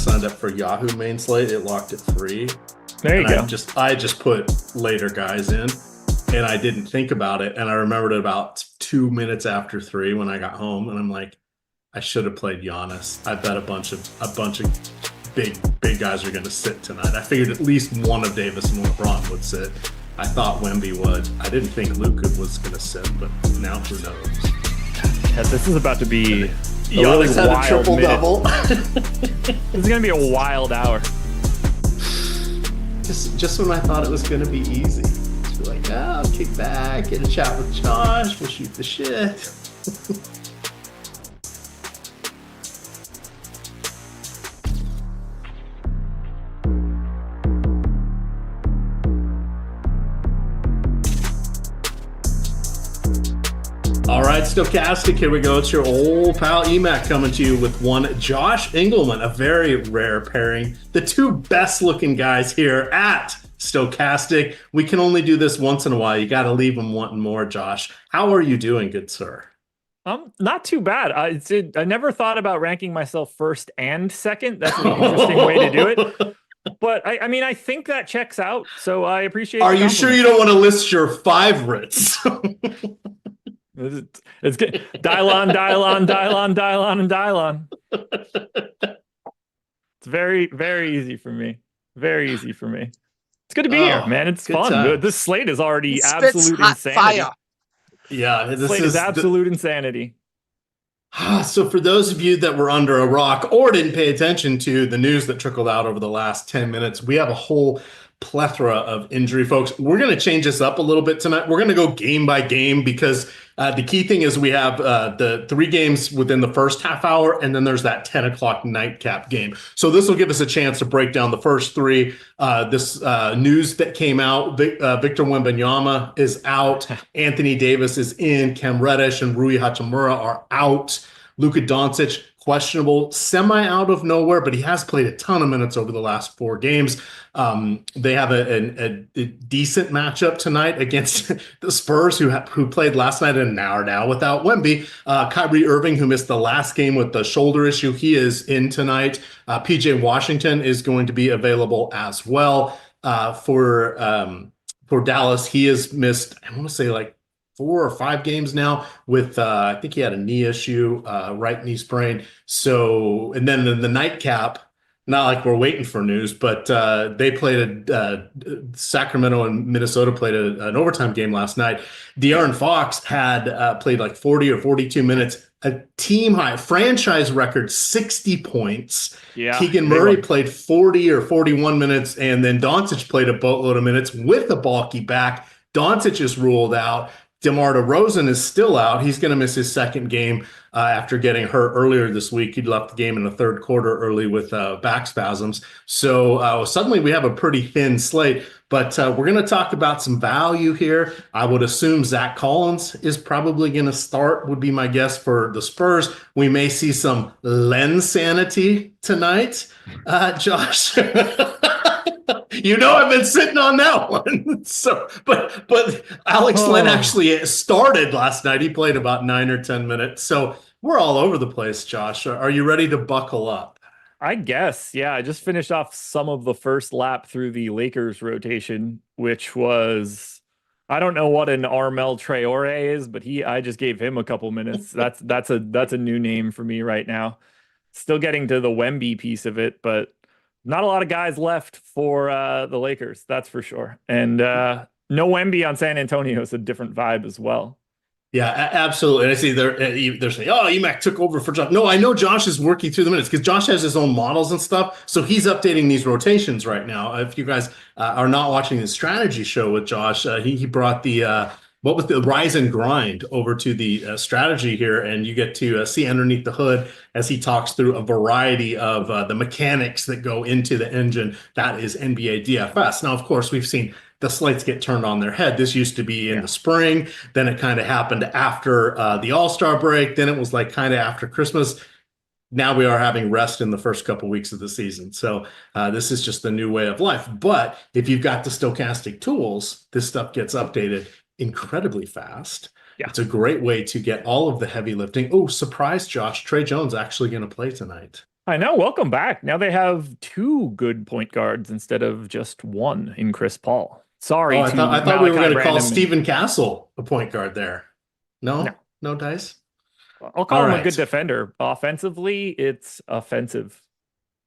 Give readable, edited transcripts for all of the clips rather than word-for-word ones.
signed up for Yahoo main slate, it locked it free. There you go. I just put later guys in, and I didn't think about it. And I remembered it about 2 minutes after 3 when I got home, and I'm like, I should have played Giannis. I bet a bunch of big guys are going to sit tonight. I figured at least one of Davis and LeBron would sit. I thought Wemby would. I didn't think Luka was going to sit, but now who knows? Yeah, this is about to be a Giannis really had a wild triple-double. This is going to be a wild hour. Just when I thought it was going to be easy. Just be like, I'll kick back, get a chat with Josh, we'll shoot the shit. All right, Stokastic, here we go. It's your old pal EMac coming to you with one Josh Engleman, a very rare pairing. The two best-looking guys here at Stokastic. We can only do this once in a while. You got to leave them wanting more, Josh. How are you doing, good sir? Not too bad. I never thought about ranking myself first and second. That's an interesting way to do it. But I mean, I think that checks out. So I appreciate. Are you sure you don't want to list your favorites? It's good. Dial on, and dial on. It's very, very easy for me. Very easy for me. It's good to be here, man. It's fun. Time. This slate is already absolute insanity. Fire. Yeah, this slate is absolute insanity. So for those of you that were under a rock or didn't pay attention to the news that trickled out over the last 10 minutes, we have a whole plethora of injury, folks. We're going to change this up a little bit tonight. We're going to go game by game because the key thing is we have the 3 games within the first half hour, and then there's that 10 o'clock nightcap game. So this will give us a chance to break down the first 3. This news that came out, Victor Wembanyama is out, Anthony Davis is in, Cam Reddish and Rui Hachimura are out, Luka Doncic questionable, semi out of nowhere, but he has played a ton of minutes over the last 4 games. They have a decent matchup tonight against the Spurs, who played last night and now are now without Wemby. Kyrie Irving, who missed the last game with the shoulder issue, he is in tonight. PJ Washington is going to be available as well. For Dallas, he has missed, I want to say like 4 or 5 games now with, I think he had a knee issue, right knee sprain. So, and then the nightcap, not like we're waiting for news, but they played Sacramento and Minnesota played an overtime game last night. De'Aaron Fox had played like 40 or 42 minutes, a team high franchise record, 60 points. Yeah, Keegan Murray played 40 or 41 minutes, and then Doncic played a boatload of minutes with a bulky back. Doncic is ruled out. DeMar DeRozan is still out. He's going to miss his second game after getting hurt earlier this week. He left the game in the third quarter early with back spasms. So suddenly we have a pretty thin slate, but we're going to talk about some value here. I would assume Zach Collins is probably going to start, would be my guess for the Spurs. We may see some Len sanity tonight, Josh. You know, I've been sitting on that one. So, but Alex Len actually started last night. He played about 9 or 10 minutes. So we're all over the place, Josh. Are you ready to buckle up? I guess, yeah. I just finished off some of the first lap through the Lakers rotation, which was, I don't know what an Armel Traore is, but I just gave him a couple minutes. That's a new name for me right now. Still getting to the Wemby piece of it, but not a lot of guys left for the Lakers, that's for sure. And no Wemby on San Antonio is a different vibe as well. Yeah, absolutely. And I see they're saying, oh, EMac took over for Josh. No, I know Josh is working through the minutes because Josh has his own models and stuff. So he's updating these rotations right now. If you guys are not watching the strategy show with Josh, he brought the what was the rise and grind over to the strategy here, and you get to see underneath the hood as he talks through a variety of the mechanics that go into the engine that is NBA DFS. Now, of course, we've seen the slates get turned on their head. This used to be in the spring, then it kind of happened after the All-Star break, then it was like kind of after Christmas. Now we are having rest in the first couple weeks of the season. So this is just the new way of life. But if you've got the Stokastic tools, this stuff gets updated incredibly fast. Yeah. It's a great way to get all of the heavy lifting. Oh, surprise, Josh. Trey Jones actually going to play tonight. I know. Welcome back. Now they have two good point guards instead of just one in Chris Paul. Oh, Sorry I to thought we were Malachi going to call Branham. Stephen Castle a point guard there. No, No, no dice. I'll All call him a good right. defender. Offensively, it's offensive.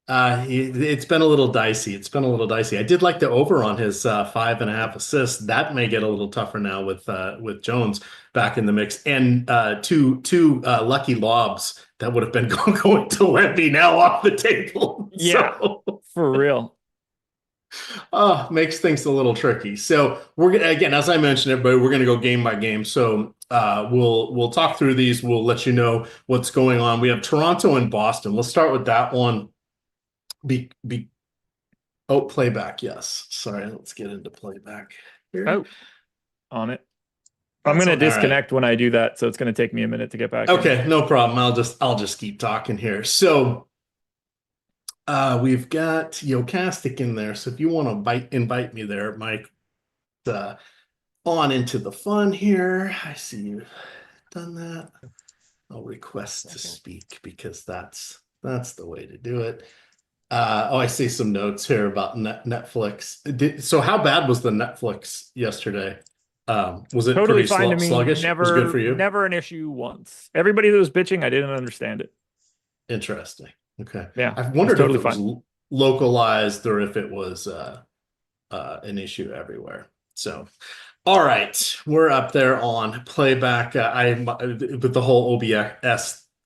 It's been a little dicey. It's been a little dicey. I did like the over on his 5.5 assists. That may get a little tougher now with Jones back in the mix, and two lucky lobs that would have been going to Wemby now off the table. Yeah, So for real. makes things a little tricky. So we're gonna, again, as I mentioned, everybody, we're gonna go game by game. So we'll talk through these. We'll let you know what's going on. We have Toronto and Boston. Let's start with that one. Oh, playback. Yes. Sorry. Let's get into playback here. Oh, on it. I'm going to All right. disconnect when I do that, so it's going to take me a minute to get back in. Okay, no problem. I'll just keep talking here. So we've got Stokastic in there. So if you want to invite me there, Mike, on into the fun here. I see you've done that. I'll request to speak because that's the way to do it. I see some notes here about Netflix. So how bad was the Netflix yesterday? Was it Totally pretty fine to me. sluggish? It was good for you? Never an issue once. Everybody that was bitching, I didn't understand it. Interesting. Okay. Yeah, I've wondered totally if it was localized or if it was an issue everywhere. So, all right, we're up there on playback. With the whole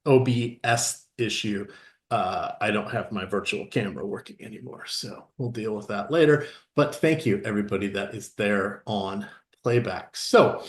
OBS issue. I don't have my virtual camera working anymore, so we'll deal with that later. But thank you, everybody that is there on playback. So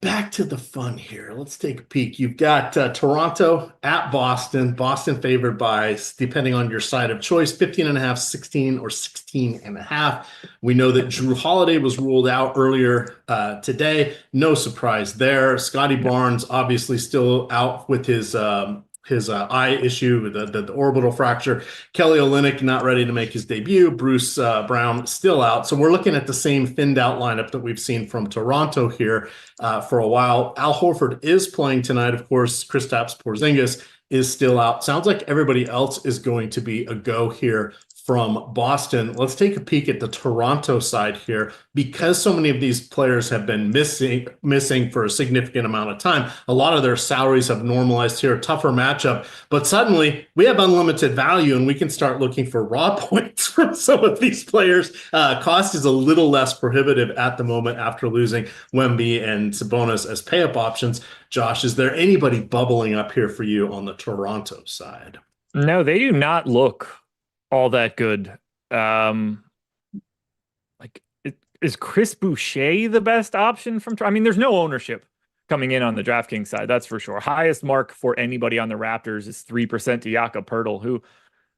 back to the fun here. Let's take a peek. You've got Toronto at Boston. Boston favored by, depending on your side of choice, 15.5, 16, or 16.5. We know that Drew Holiday was ruled out earlier today. No surprise there. Scotty Barnes obviously still out with his eye issue, the orbital fracture. Kelly Olynyk not ready to make his debut. Bruce Brown still out. So we're looking at the same thinned out lineup that we've seen from Toronto here for a while. Al Horford is playing tonight. Of course, Kristaps Porzingis is still out. Sounds like everybody else is going to be a go here from Boston. Let's take a peek at the Toronto side here. Because so many of these players have been missing for a significant amount of time, a lot of their salaries have normalized here, tougher matchup, but suddenly we have unlimited value and we can start looking for raw points from some of these players. Cost is a little less prohibitive at the moment after losing Wemby and Sabonis as pay-up options. Josh, is there anybody bubbling up here for you on the Toronto side? No, they do not look all that good. Is Chris Boucher the best option from? I mean, there's no ownership coming in on the DraftKings side, that's for sure. Highest mark for anybody on the Raptors is 3% to Jakob Poeltl, who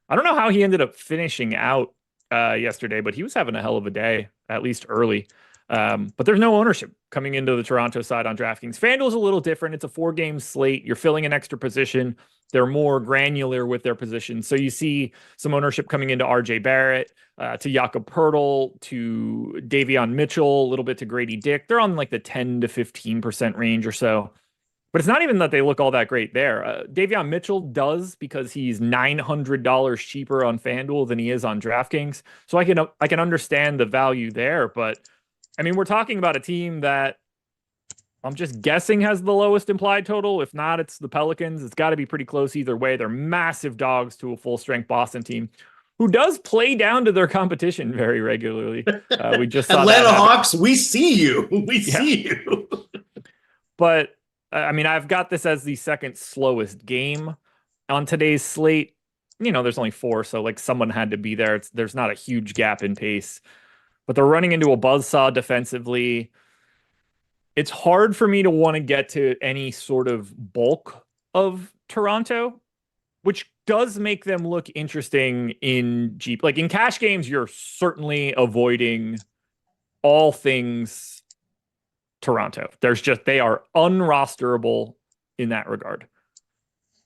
I don't know how he ended up finishing out yesterday, but he was having a hell of a day, at least early. But there's no ownership coming into the Toronto side on DraftKings. FanDuel's a little different. It's a 4-game slate. You're filling an extra position. They're more granular with their positions. So you see some ownership coming into RJ Barrett, to Jakob Poeltl, to Davion Mitchell, a little bit to Grady Dick. They're on like the 10 to 15% range or so. But it's not even that they look all that great there. Davion Mitchell does, because he's $900 cheaper on FanDuel than he is on DraftKings. So I can understand the value there. But I mean, we're talking about a team that I'm just guessing has the lowest implied total. If not, it's the Pelicans. It's got to be pretty close either way. They're massive dogs to a full-strength Boston team who does play down to their competition very regularly. We just saw Atlanta Hawks, we see you. We Yeah. see you. But I mean, I've got this as the second slowest game on today's slate. You know, there's only 4, so like someone had to be there. There's not a huge gap in pace, but they're running into a buzzsaw defensively. It's hard for me to want to get to any sort of bulk of Toronto, which does make them look interesting in Jeep. Like in cash games, you're certainly avoiding all things Toronto. They are unrosterable in that regard.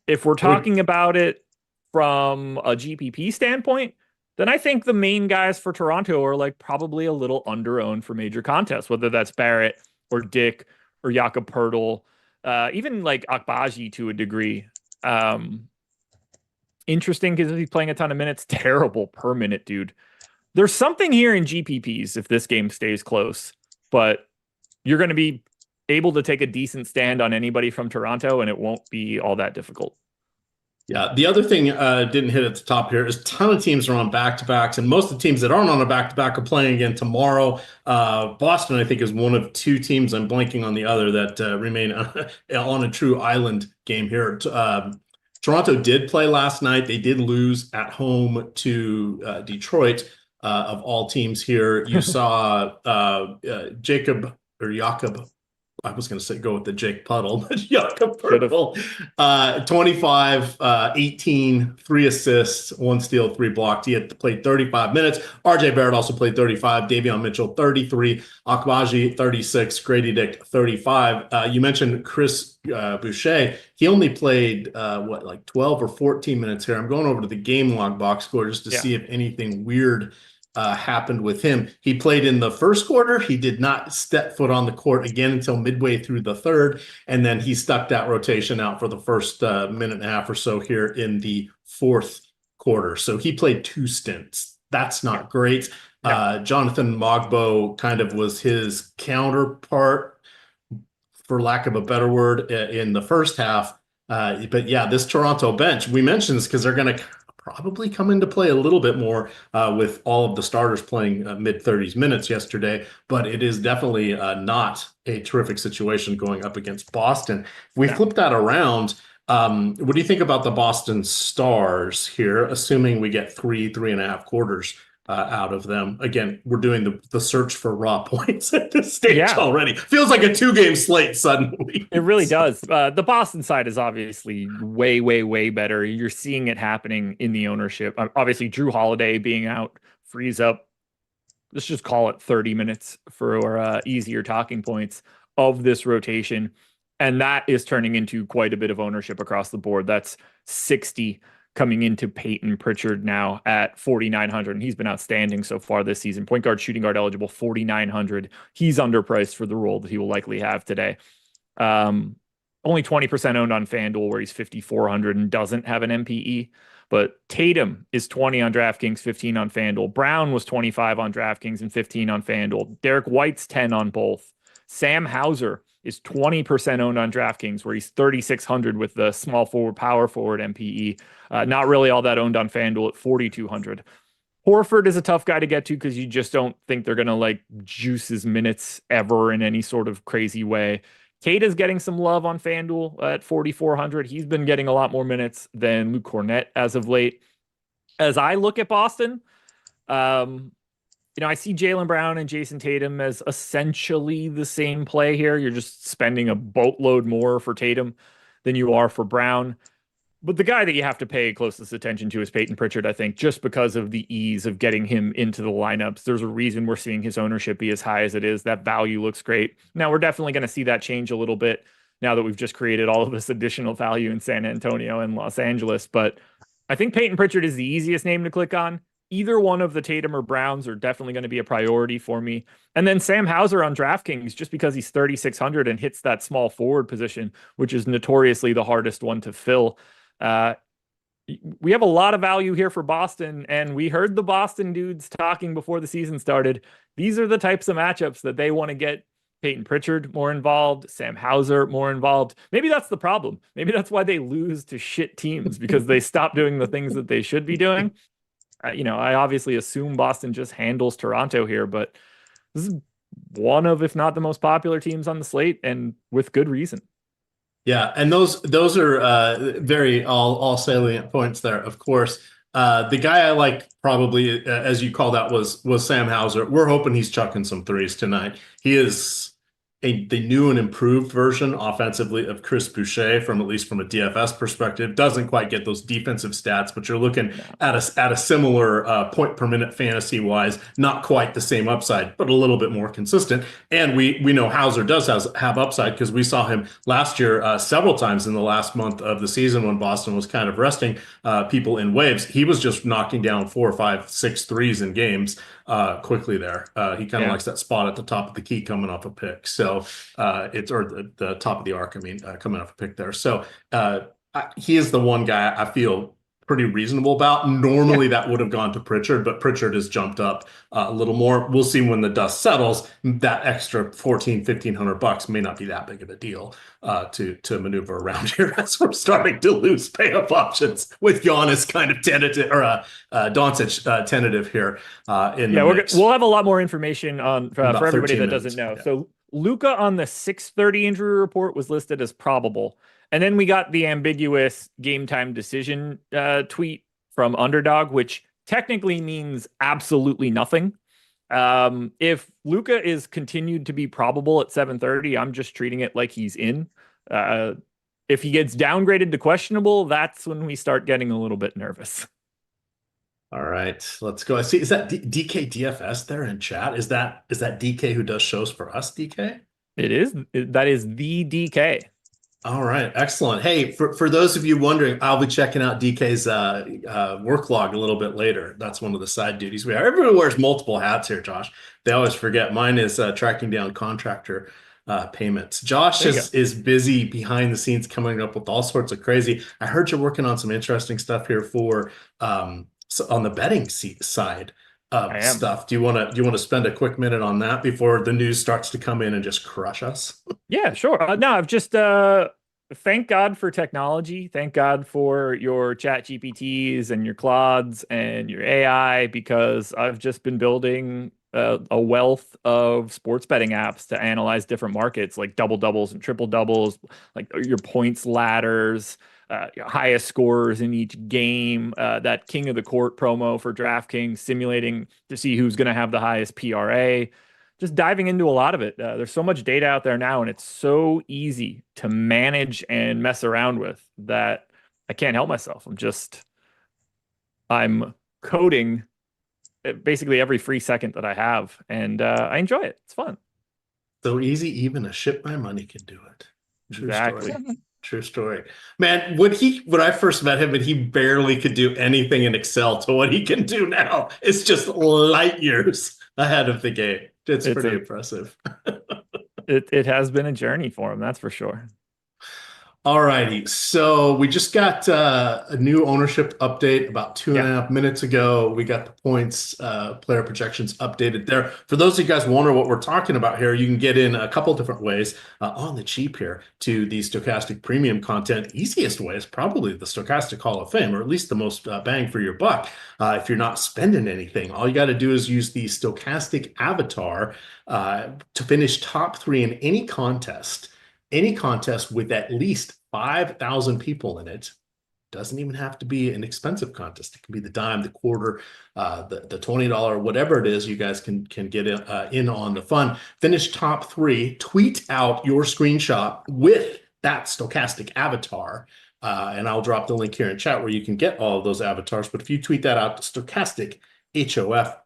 If we're talking about it from a GPP standpoint, then I think the main guys for Toronto are like probably a little under-owned for major contests, whether that's Barrett or Dick or Jakob Poeltl, even like Akbaji to a degree. interesting because he's playing a ton of minutes. Terrible per minute, dude. There's something here in GPPs if this game stays close, but you're going to be able to take a decent stand on anybody from Toronto, and it won't be all that difficult. Yeah, the other thing didn't hit at the top here is a ton of teams are on back-to-backs, and most of the teams that aren't on a back-to-back are playing again tomorrow. Boston, I think, is one of two teams, I'm blanking on the other, that remain on a true island game here. Toronto did play last night. They did lose at home to Detroit, of all teams here. You saw Jacob, I was going to say go with the Jake Puddle, but Jakob Poeltl, 25, 18, 3 assists, 1 steal, 3 blocked. He had played 35 minutes. RJ Barrett also played 35. Davion Mitchell, 33. Akbaji, 36. Grady Dick, 35. You mentioned Chris Boucher. He only played, 12 or 14 minutes here. I'm going over to the game log box score just to see if anything weird happened with him. He played in the first quarter. He did not step foot on the court again until midway through the third, and then he stuck that rotation out for the first minute and a half or so here in the fourth quarter. So he played 2 stints. That's not great. Jonathan Mogbo kind of was his counterpart, for lack of a better word, in the first half. But yeah, this Toronto bench, we mentioned this because they're going to probably come into play a little bit more with all of the starters playing mid-30s minutes yesterday, but it is definitely not a terrific situation going up against Boston. If we flip that around, what do you think about the Boston Stars here, assuming we get 3.5 quarters out of them? Again, we're doing the search for raw points at this stage already. Feels like a 2-game slate suddenly. It really does. The Boston side is obviously way, way, way better. You're seeing it happening in the ownership. Obviously, Drew Holiday being out frees up, let's just call it 30 minutes for easier talking points of this rotation. And that is turning into quite a bit of ownership across the board. That's 60 coming into Peyton Pritchard now at 4,900. And he's been outstanding so far this season. Point guard, shooting guard eligible, 4,900. He's underpriced for the role that he will likely have today. Only 20% owned on FanDuel, where he's 5,400 and doesn't have an MPE. But Tatum is 20 on DraftKings, 15 on FanDuel. Brown was 25 on DraftKings and 15 on FanDuel. Derek White's 10 on both. Sam Hauser is 20% owned on DraftKings, where he's 3,600 with the small forward, power forward MPE. Not really all that owned on FanDuel at 4,200. Horford is a tough guy to get to because you just don't think they're going to juice his minutes ever in any sort of crazy way. Kate is getting some love on FanDuel at 4,400. He's been getting a lot more minutes than Luke Cornett as of late. As I look at Boston, I see Jaylen Brown and Jason Tatum as essentially the same play here. You're just spending a boatload more for Tatum than you are for Brown. But the guy that you have to pay closest attention to is Peyton Pritchard, I think, just because of the ease of getting him into the lineups. There's a reason we're seeing his ownership be as high as it is. That value looks great. Now, we're definitely going to see that change a little bit now that we've just created all of this additional value in San Antonio and Los Angeles. But I think Peyton Pritchard is the easiest name to click on. Either one of the Tatum or Browns are definitely going to be a priority for me. And then Sam Hauser on DraftKings, just because he's 3,600 and hits that small forward position, which is notoriously the hardest one to fill. We have a lot of value here for Boston, and we heard the Boston dudes talking before the season started. These are the types of matchups that they want to get Peyton Pritchard more involved, Sam Hauser more involved. Maybe that's the problem. Maybe that's why they lose to shit teams, because they stop doing the things that they should be doing. I obviously assume Boston just handles Toronto here, but this is one of, if not the most popular teams on the slate, and with good reason. Yeah, and those are very all salient points there. Of course, the guy I like probably, as you called out, was Sam Hauser. We're hoping he's chucking some threes tonight. He is the new and improved version offensively of Chris Boucher, at least from a DFS perspective. Doesn't quite get those defensive stats, but you're looking at a similar point per minute fantasy wise. Not quite the same upside, but a little bit more consistent. And we know Hauser does have upside because we saw him last year several times in the last month of the season when Boston was kind of resting people in waves. He was just knocking down 4, 5, 6 threes in games quickly there. He kind of likes that spot at the top of the key coming off a pick. So the top of the arc, coming off a pick there. So he is the one guy I feel pretty reasonable about. Normally that would have gone to Pritchard, but Pritchard has jumped up a little more. We'll see when the dust settles. That extra 1,500 bucks may not be that big of a deal to maneuver around here as we're starting to lose pay-up options with Giannis kind of tentative, or Doncic tentative here in the mix. We'll have a lot more information on for everybody that doesn't know. Yeah. So Luka on the 6:30 injury report was listed as probable. And then we got the ambiguous game time decision tweet from Underdog, which technically means absolutely nothing. If Luka is continued to be probable at 7:30, I'm just treating it like he's in. If he gets downgraded to questionable, that's when we start getting a little bit nervous. All right, let's go. I see. Is that DK DFS there in chat? Is that DK who does shows for us, DK? It is. That is the DK. All right, excellent. Hey, for those of you wondering, I'll be checking out DK's work log a little bit later. That's one of the side duties we have. Everyone wears multiple hats here, Josh. They always forget. Mine is tracking down contractor payments. Josh is busy behind the scenes coming up with all sorts of crazy. I heard you're working on some interesting stuff here for on the betting side of stuff. Do you want to spend a quick minute on that before the news starts to come in and just crush us? Yeah, sure. No, I've just thank God for technology. Thank God for your chat GPTs and your Claudes and your AI, because I've just been building a wealth of sports betting apps to analyze different markets, like double doubles and triple doubles, like your points ladders, highest scorers in each game, that King of the Court promo for DraftKings, simulating to see who's going to have the highest PRA. Just diving into a lot of it. There's so much data out there now, and it's so easy to manage and mess around with that I can't help myself. I'm coding basically every free second that I have, and I enjoy it. It's fun. So easy, even a ship my money can do it. True exactly. Story. True story. Man, when I first met him and he barely could do anything in Excel to what he can do now, it's just light years ahead of the game. It's pretty impressive. It has been a journey for him, that's for sure. All righty. So we just got a new ownership update about 2.5 minutes ago. We got the points, player projections updated there. For those of you guys wonder what we're talking about here, you can get in a couple different ways on the cheap here to the Stokastic premium content. Easiest way is probably the Stokastic Hall of Fame, or at least the most bang for your buck. If you're not spending anything, all you got to do is use the Stokastic avatar to finish top 3 in any contest. Any contest with at least 5,000 people in it. Doesn't even have to be an expensive contest. It can be the dime, the quarter, the $20, whatever it is. You guys can get in on the fun. Finish top 3. Tweet out your screenshot with that Stokastic avatar, and I'll drop the link here in chat where you can get all of those avatars. But if you tweet that out to Stokastic HOF,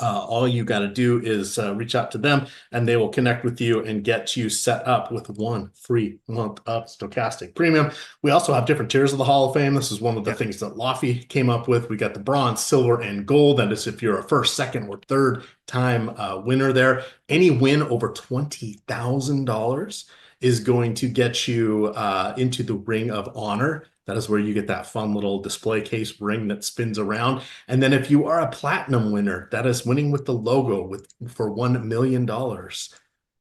all you got to do is reach out to them, and they will connect with you and get you set up with 1 free month of Stokastic Premium. We also have different tiers of the Hall of Fame. This is one of the things that Laffy came up with. We got the bronze, silver, and gold. That is if you're a first, second, or third time winner there. Any win over $20,000 is going to get you into the Ring of Honor. That is where you get that fun little display case ring that spins around. And then if you are a platinum winner, that is winning with the logo for $1 million.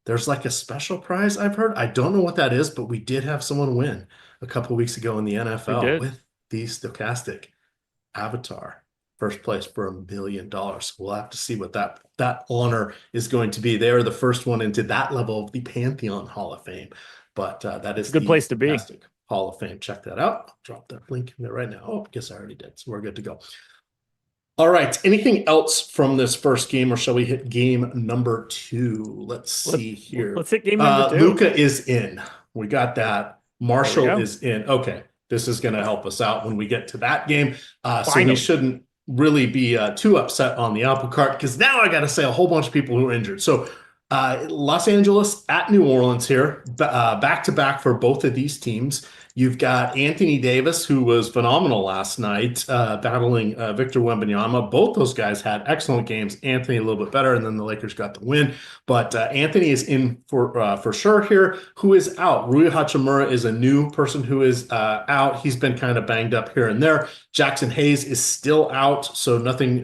There's like a special prize I've heard. I don't know what that is, but we did have someone win a couple of weeks ago in the NFL with the Stokastic avatar. First place for $1 million. We'll have to see what that honor is going to be. They are the first one into that level of the Pantheon Hall of Fame. But that is a good place to be. Hall of Fame. Check that out. I'll drop that link in there right now. Oh, I guess I already did. So we're good to go. All right. Anything else from this first game, or shall we hit game number 2? Let's see here. Let's hit game number 2. Luka is in. We got that. Marshall is in. Okay. This is going to help us out when we get to that game. So we shouldn't really be too upset on the apple cart, because now I got to say a whole bunch of people who are injured. So Los Angeles at New Orleans here, back-to-back for both of these teams. You've got Anthony Davis, who was phenomenal last night, battling Victor Wembanyama. Both those guys had excellent games. Anthony a little bit better, and then the Lakers got the win. But Anthony is in for sure here. Who is out? Rui Hachimura is a new person who is out. He's been kind of banged up here and there. Jackson Hayes is still out, so nothing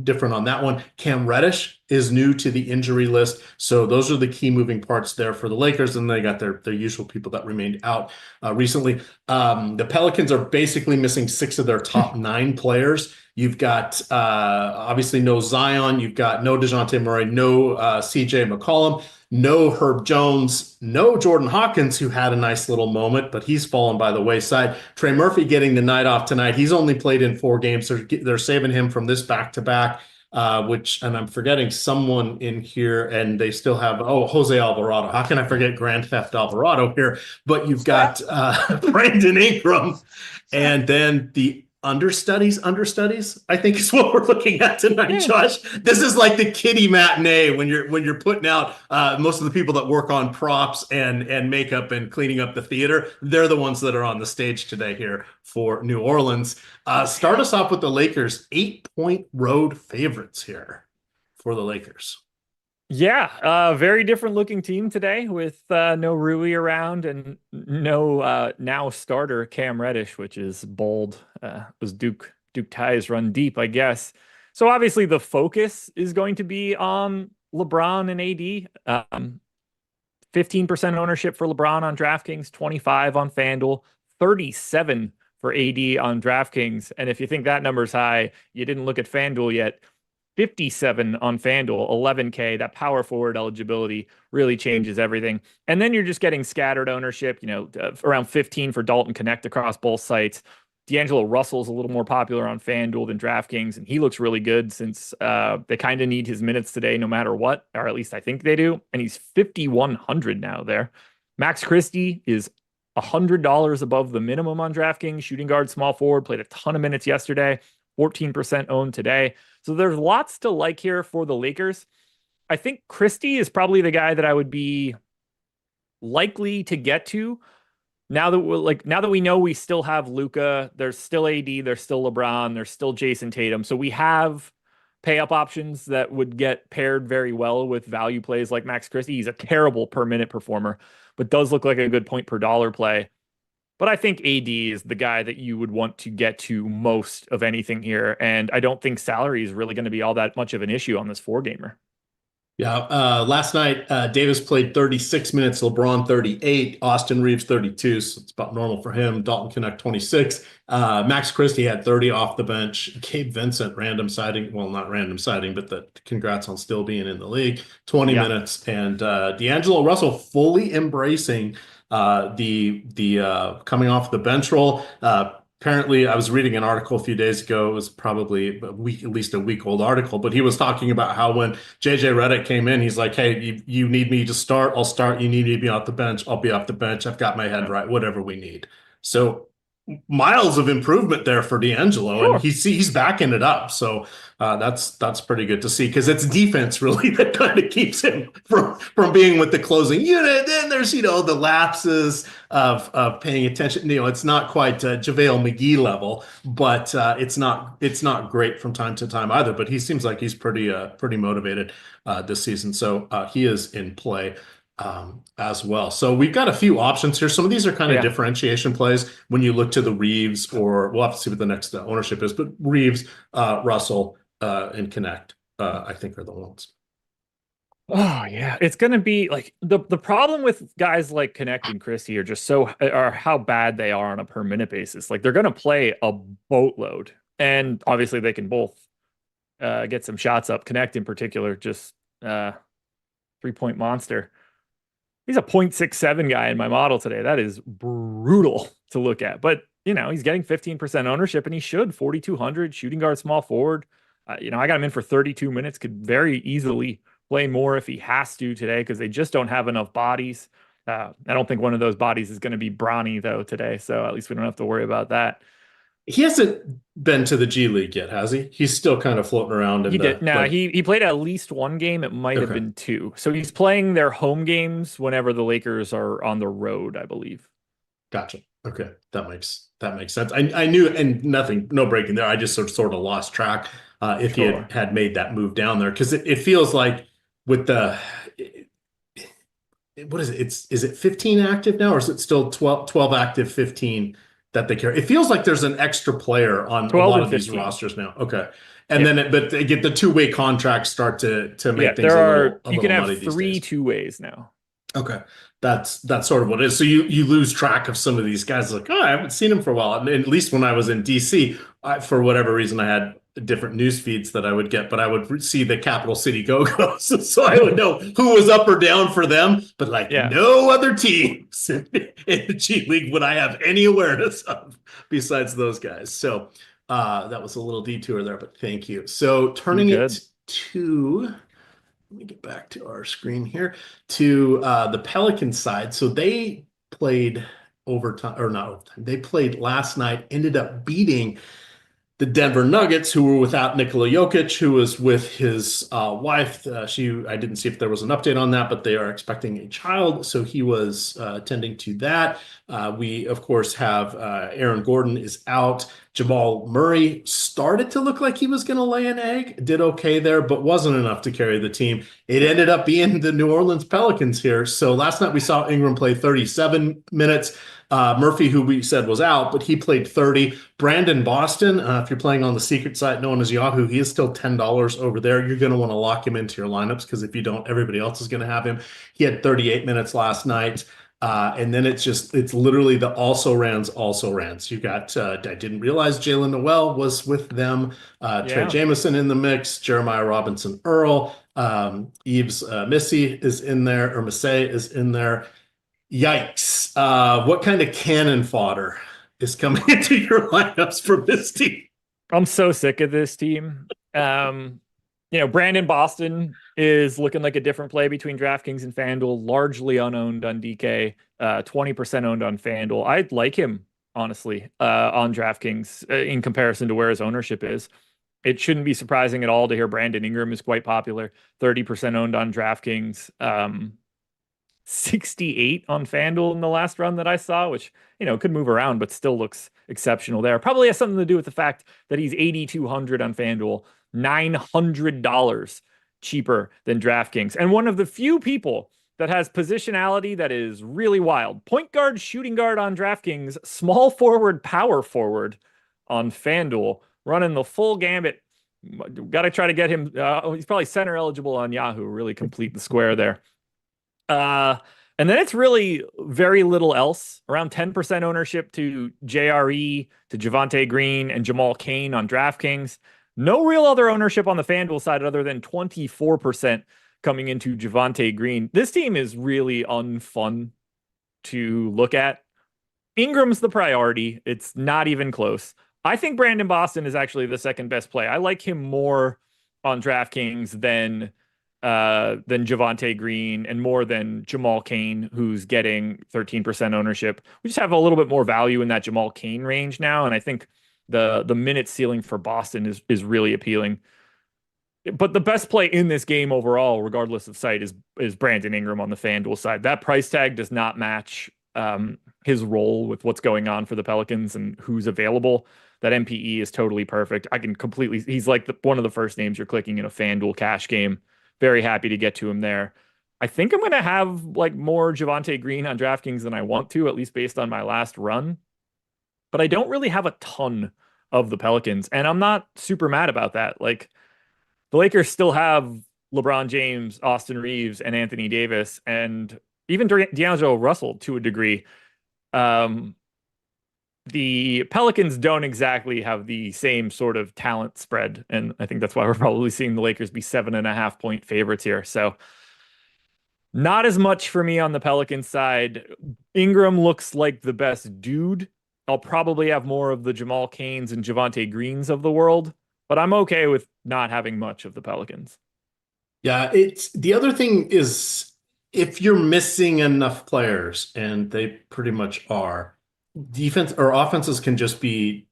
different on that one. Cam Reddish is new to the injury list. So those are the key moving parts there for the Lakers, and they got their usual people that remained out recently. The Pelicans are basically missing 6 of their top 9 players. You've got obviously no Zion, you've got no DeJounte Murray, no CJ McCollum, no Herb Jones, no Jordan Hawkins, who had a nice little moment, but he's fallen by the wayside. Trey Murphy getting the night off tonight. He's only played in 4 games. They're saving him from this back-to-back. And I'm forgetting someone in here, and they still have, Jose Alvarado. How can I forget Grand Theft Alvarado here? But you've got Brandon Ingram, and then the understudies, I think is what we're looking at tonight, Josh. This is like the kiddie matinee when you're putting out most of the people that work on props and makeup and cleaning up the theater. They're the ones that are on the stage today here for New Orleans. Start us off with the Lakers, 8-point road favorites here for the Lakers. Yeah, very different looking team today with no Rui around and no now starter Cam Reddish, which is bold. Was Duke ties run deep, I guess. So obviously the focus is going to be on LeBron and AD. 15% ownership for LeBron on DraftKings, 25 on FanDuel, 37 for AD on DraftKings. And if you think that number's high, you didn't look at FanDuel yet. 57 on FanDuel, 11K. That power forward eligibility really changes everything. And then you're just getting scattered ownership, around 15 for Dalton Connect across both sites. D'Angelo Russell's a little more popular on FanDuel than DraftKings, and he looks really good since they kind of need his minutes today no matter what, or at least I think they do. And he's 5,100 now there. Max Christie is $100 above the minimum on DraftKings. Shooting guard, small forward, played a ton of minutes yesterday, 14% owned today. So there's lots to like here for the Lakers. I think Christie is probably the guy that I would be likely to get to now that we know we still have Luka, there's still AD, there's still LeBron, there's still Jason Tatum. So we have pay up options that would get paired very well with value plays like Max Christie. He's a terrible per minute performer, but does look like a good point per dollar play. But I think AD is the guy that you would want to get to most of anything here. And I don't think salary is really going to be all that much of an issue on this 4-gamer. Yeah, last night, Davis played 36 minutes, LeBron 38, Austin Reeves 32, so it's about normal for him. Dalton Connect 26. Max Christie had 30 off the bench. Gabe Vincent, random sighting, well, not random sighting, but congrats on still being in the league, 20 minutes. And D'Angelo Russell fully embracing the coming off the bench role. Apparently, I was reading an article a few days ago. It was probably at least a week old article, but he was talking about how when JJ Redick came in, he's like, "Hey, you need me to start? I'll start. You need me to be off the bench? I'll be off the bench. I've got my head right. Whatever we need." So miles of improvement there for D'Angelo, Sure. and he's backing it up. So that's pretty good to see, because it's defense really that kind of keeps him from being with the closing unit. Then there's the lapses of paying attention. It's not quite JaVale McGee level, but it's not great from time to time either. But he seems like he's pretty motivated this season, so he is in play as well. So we've got a few options here. Some of these are kind of differentiation plays when you look to the Reeves, or we'll have to see what the next ownership is, but Reeves, Russell, and Connect, I think are the ones. Oh yeah, it's gonna be like the problem with guys like Connect and Christie are how bad they are on a per minute basis. Like they're gonna play a boatload, and obviously they can both get some shots up. Connect in particular, just 3-point monster. He's a 0.67 guy in my model today. That is brutal to look at. But, he's getting 15% ownership, and he should. 4,200, shooting guard, small forward. I got him in for 32 minutes. Could very easily play more if he has to today, because they just don't have enough bodies. I don't think one of those bodies is going to be Bronny, though, today. So at least we don't have to worry about that. He hasn't been to the G League yet, has he? He's still kind of floating around. He did. No, he played at least one game. It might have been 2. So he's playing their home games whenever the Lakers are on the road, I believe. Gotcha. Okay, that makes sense. I knew, and nothing, no breaking there. I just sort of lost track if he Sure. had made that move down there because it feels like with the what is it? Is it 15 active now, or is it still 12 active, 15 that they carry? It feels like there's an extra player on a 12 lot and of these 15. rosters now. Okay, and Yep. then but they get the two-way contracts start to Yeah, make things a you can little have muddy these three days. two ways now. Okay. That's sort of what it is. So you lose track of some of these guys like, oh, I haven't seen him for a while. And at least when I was in DC, for whatever reason, I had different news feeds that I would get, but I would see the Capital City Go-Go's. So I would know who was up or down for them, but like Yeah, no other teams in the G League would I have any awareness of besides those guys. So that was a little detour there, but thank you. So you're turning good. it to let me get back to our screen here to the Pelicans side. So they played overtime, or not overtime. They played last night, ended up beating the Denver Nuggets, who were without Nikola Jokic, who was with his wife. I didn't see if there was an update on that, but they are expecting a child, so he was attending to that. We, of course, have Aaron Gordon is out. Jamal Murray started to look like he was going to lay an egg, did okay there, but wasn't enough to carry the team. It ended up being the New Orleans Pelicans here. So last night we saw Ingram play 37 minutes. Murphy, who we said was out, but he played 30. Brandon Boston, if you're playing on the secret site known as Yahoo, he is still $10 over there. You're going to want to lock him into your lineups because if you don't, everybody else is going to have him. He had 38 minutes last night. And then it's literally the also rans. You got, I didn't realize Jalen Noel was with them. Trey Yeah. Jamison in the mix, Jeremiah Robinson Earl, Yves Missy is in there, or Massey is in there. Yikes. What kind of cannon fodder is coming into your lineups for this team? I'm so sick of this team. Brandon Boston is looking like a different play between DraftKings and FanDuel, largely unowned on DK, 20% owned on FanDuel. I'd like him, honestly, on DraftKings in comparison to where his ownership is. It shouldn't be surprising at all to hear Brandon Ingram is quite popular, 30% owned on DraftKings. 68 on FanDuel in the last run that I saw, which, could move around, but still looks exceptional there. Probably has something to do with the fact that he's 8,200 on FanDuel, $900 cheaper than DraftKings. And one of the few people that has positionality that is really wild. Point guard, shooting guard on DraftKings, small forward, power forward on FanDuel, running the full gambit. Got to try to get him. He's probably center eligible on Yahoo, really complete the square there. And then it's really very little else, around 10% ownership to JRE, to Javonte Green, and Jamal Cain on DraftKings. No real other ownership on the FanDuel side other than 24% coming into Javonte Green. This team is really unfun to look at. Ingram's the priority. It's not even close. I think Brandon Boston is actually the second best play. I like him more on DraftKings than Javonte Green and more than Jamal Cain, who's getting 13% ownership. We just have a little bit more value in that Jamal Cain range now, and I think the minute ceiling for Boston is really appealing. But the best play in this game overall, regardless of site, is Brandon Ingram on the FanDuel side. That price tag does not match his role with what's going on for the Pelicans and who's available. That MPE is totally perfect. He's like one of the first names you're clicking in a FanDuel cash game. Very happy to get to him there. I think I'm going to have like more Javonte Green on DraftKings than I want to, at least based on my last run. But I don't really have a ton of the Pelicans, and I'm not super mad about that. Like the Lakers still have LeBron James, Austin Reeves, and Anthony Davis, and even D'Angelo Russell to a degree. The Pelicans don't exactly have the same sort of talent spread. And I think that's why we're probably seeing the Lakers be 7.5 point favorites here. So not as much for me on the Pelicans side. Ingram looks like the best dude. I'll probably have more of the Jamal Cains and Javonte Greens of the world, but I'm okay with not having much of the Pelicans. Yeah, it's the other thing is if you're missing enough players, and they pretty much are, defense or offenses can just be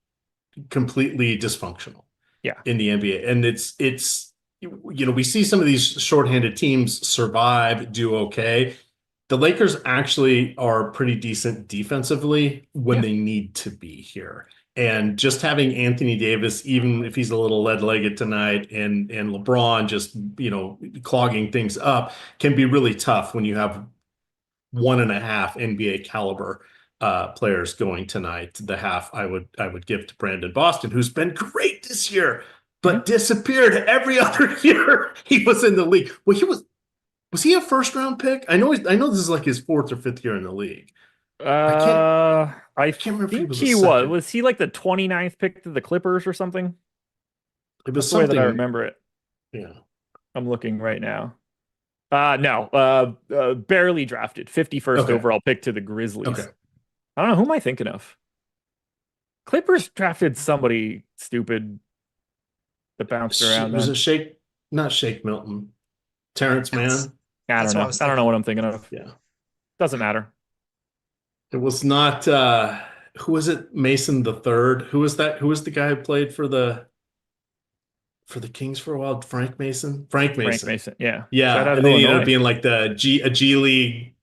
completely dysfunctional Yeah. in the NBA. And we see some of these shorthanded teams survive, do okay. The Lakers actually are pretty decent defensively when Yeah. they need to be here. And just having Anthony Davis, even if he's a little lead-legged tonight, and LeBron just, clogging things up, can be really tough when you have 1.5 NBA caliber players going tonight. The half I would give to Brandon Boston, who's been great this year, but disappeared every other year he was in the league. Well, was he a first round pick? I know this is like his fourth or fifth year in the league. I can't remember if he think was a he was. second. Was he like the 29th pick to the Clippers or something? It That's was the way that I something. remember it. Yeah. I'm looking right now. No, barely drafted, 51st Okay. overall pick to the Grizzlies. Okay. I don't know, who am I thinking of? Clippers drafted somebody stupid that bounced around Was then. it Shake? Not Shake Milton. Terrence That's Mann. I don't that's what I know. was I don't know thinking. what I'm thinking of. Yeah. Doesn't matter. It was not. Who was it? Mason the third. Who was that? Who was the guy who played for the Kings for a while? Frank Mason. Frank Frank Mason. Mason. Yeah. Shout Yeah, out and then he ended up Illinois. being like a G League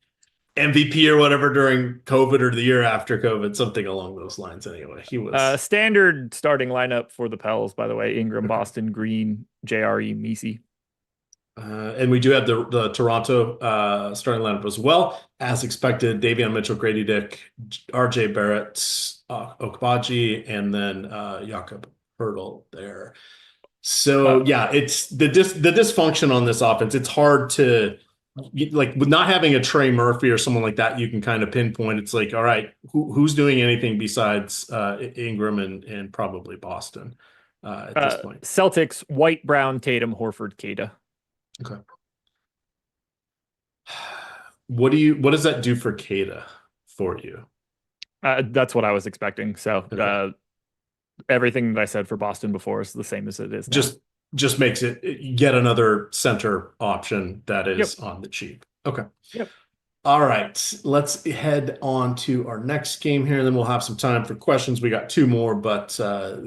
MVP or whatever during COVID or the year after COVID, something along those lines. Anyway, he was Standard starting lineup for the Pels, by the way. Ingram, okay. Boston, Green, JRE, Misi. And we do have the Toronto starting lineup as well, as expected. Davion Mitchell, Grady Dick, RJ Barrett, Okbaji, and then Jakob Hurdle there. So yeah, it's the dysfunction on this offense. It's hard to, like, with not having a Trey Murphy or someone like that, you can kind of pinpoint. It's like, all right, who's doing anything besides Ingram and probably Boston at this point. Celtics, White, Brown, Tatum, Horford, Kata. Okay. What does that do for Kata for you? That's what I was expecting. So Okay. everything that I said for Boston before is the same as it is now. Just makes it yet another center option that is on the cheap. Okay. Yep. All right, let's head on to our next game here. Then we'll have some time for questions. We got two more, but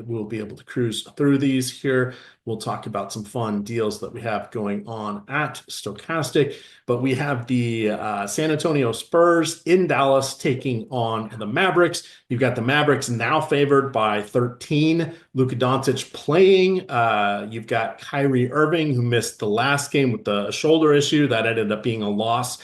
we'll be able to cruise through these here. We'll talk about some fun deals that we have going on at Stokastic. But we have the San Antonio Spurs in Dallas taking on the Mavericks. You've got the Mavericks now favored by 13. Luka Doncic playing. You've got Kyrie Irving, who missed the last game with the shoulder issue. That ended up being a loss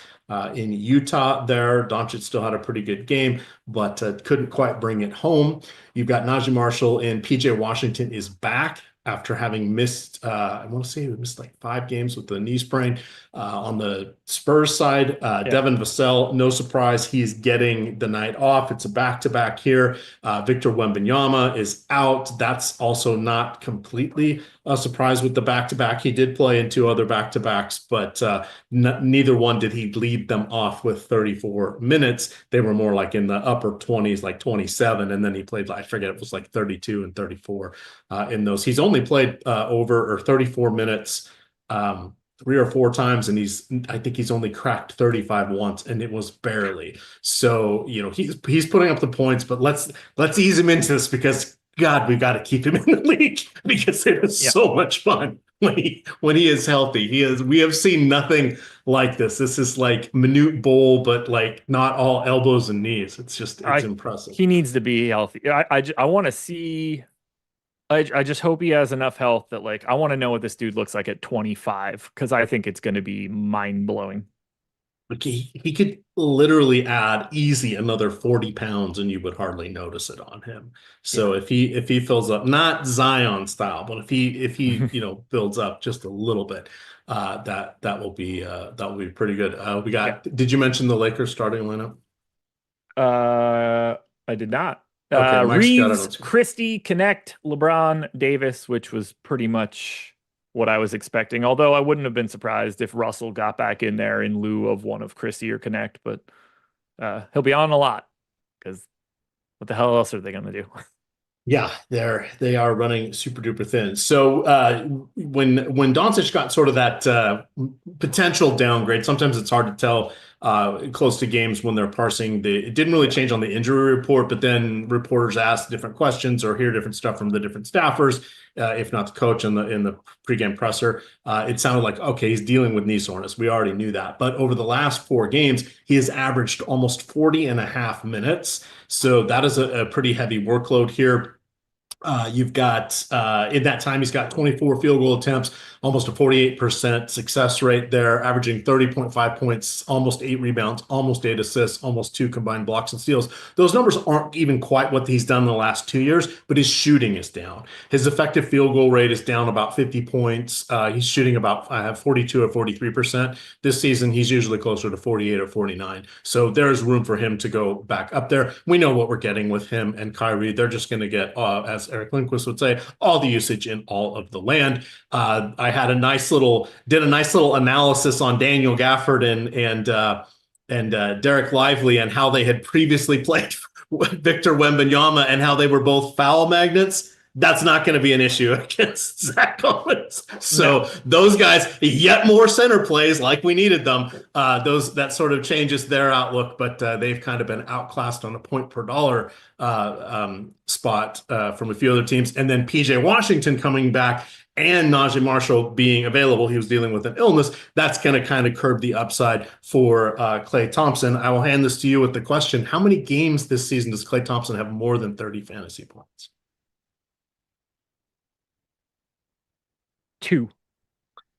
in Utah there. Doncic still had a pretty good game, but couldn't quite bring it home. You've got Najee Marshall, and PJ Washington is back after having missed, I want to say he missed like 5 games with the knee sprain. On the Spurs side, Devin Vassell, no surprise, he's getting the night off. It's a back-to-back here. Victor Wembanyama is out. That's also not completely a surprise with the back-to-back. He did play in 2 other back-to-backs, but neither one did he lead them off with 34 minutes. They were more like in the upper 20s, like 27, and then he played, I forget, it was like 32 and 34 in those. He's only played over or 34 minutes 3 or 4 times, and I think he's only cracked 35 once, and it was barely. So, he's putting up the points, but let's ease him into this, because God, we've got to keep him in the league, because it is so much fun when he is healthy. We have seen nothing like this. This is like Minute Bowl, but like not all elbows and knees. It's impressive. He needs to be healthy. I want to see. I just hope he has enough health that, like, I want to know what this dude looks like at 25, because I think it's going to be mind blowing. Like he could literally add easy another 40 pounds and you would hardly notice it on him. So if he fills up, not Zion style, but if he builds up just a little bit, that will be pretty good. We got. Did you mention the Lakers starting lineup? I did not. Okay, Reeves, Christie, Connect, LeBron, Davis, which was pretty much what I was expecting. Although I wouldn't have been surprised if Russell got back in there in lieu of one of Christie or Connect, but he'll be on a lot, because what the hell else are they going to do? Yeah, they are running super duper thin. So when Doncic got sort of that potential downgrade, sometimes it's hard to tell close to games when they're parsing. It didn't really change on the injury report, but then reporters ask different questions or hear different stuff from the different staffers, if not the coach in the pregame presser. It sounded like, okay, he's dealing with knee soreness. We already knew that. But over the last 4 games, he has averaged almost 40 and a half minutes. So that is a pretty heavy workload here. You've got in that time, he's got 24 field goal attempts, almost a 48% success rate there, averaging 30.5 points, almost 8 rebounds, almost 8 assists, almost 2 combined blocks and steals. Those numbers aren't even quite what he's done in the last 2 years, but his shooting is down. His effective field goal rate is down about 50 points. He's shooting about 42 or 43%. This season, he's usually closer to 48 or 49. So there's room for him to go back up there. We know what we're getting with him and Kyrie. They're just going to get, as Eric Lindquist would say, all the usage in all of the land. I had a nice little analysis on Daniel Gafford and Derek Lively and how they had previously played Victor Wembanyama and how they were both foul magnets. That's not going to be an issue against Zach Collins. So those guys, yet more center plays like we needed them. That sort of changes their outlook, but they've kind of been outclassed on a point per dollar spot from a few other teams. And then PJ Washington coming back and Najee Marshall being available. He was dealing with an illness. That's going to kind of curb the upside for Klay Thompson. I will hand this to you with the question: how many games this season does Klay Thompson have more than 30 fantasy points? 2.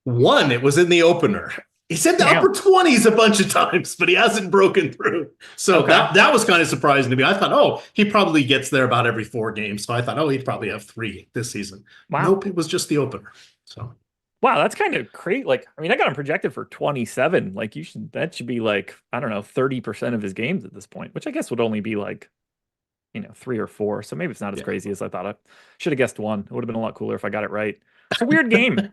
1. It was in the opener. He said the upper 20s a bunch of times, but he hasn't broken through. So that was kind of surprising to me. I thought, he probably gets there about every 4 games. So I thought, he'd probably have 3 this season. Wow. Nope, it was just the opener. So wow, that's kind of crazy. Like, I mean, I got him projected for 27. Like, that should be like, I don't know, 30% of his games at this point, which I guess would only be like, 3 or 4. So maybe it's not as crazy as I thought. I should have guessed 1. It would have been a lot cooler if I got it right. It's a weird game.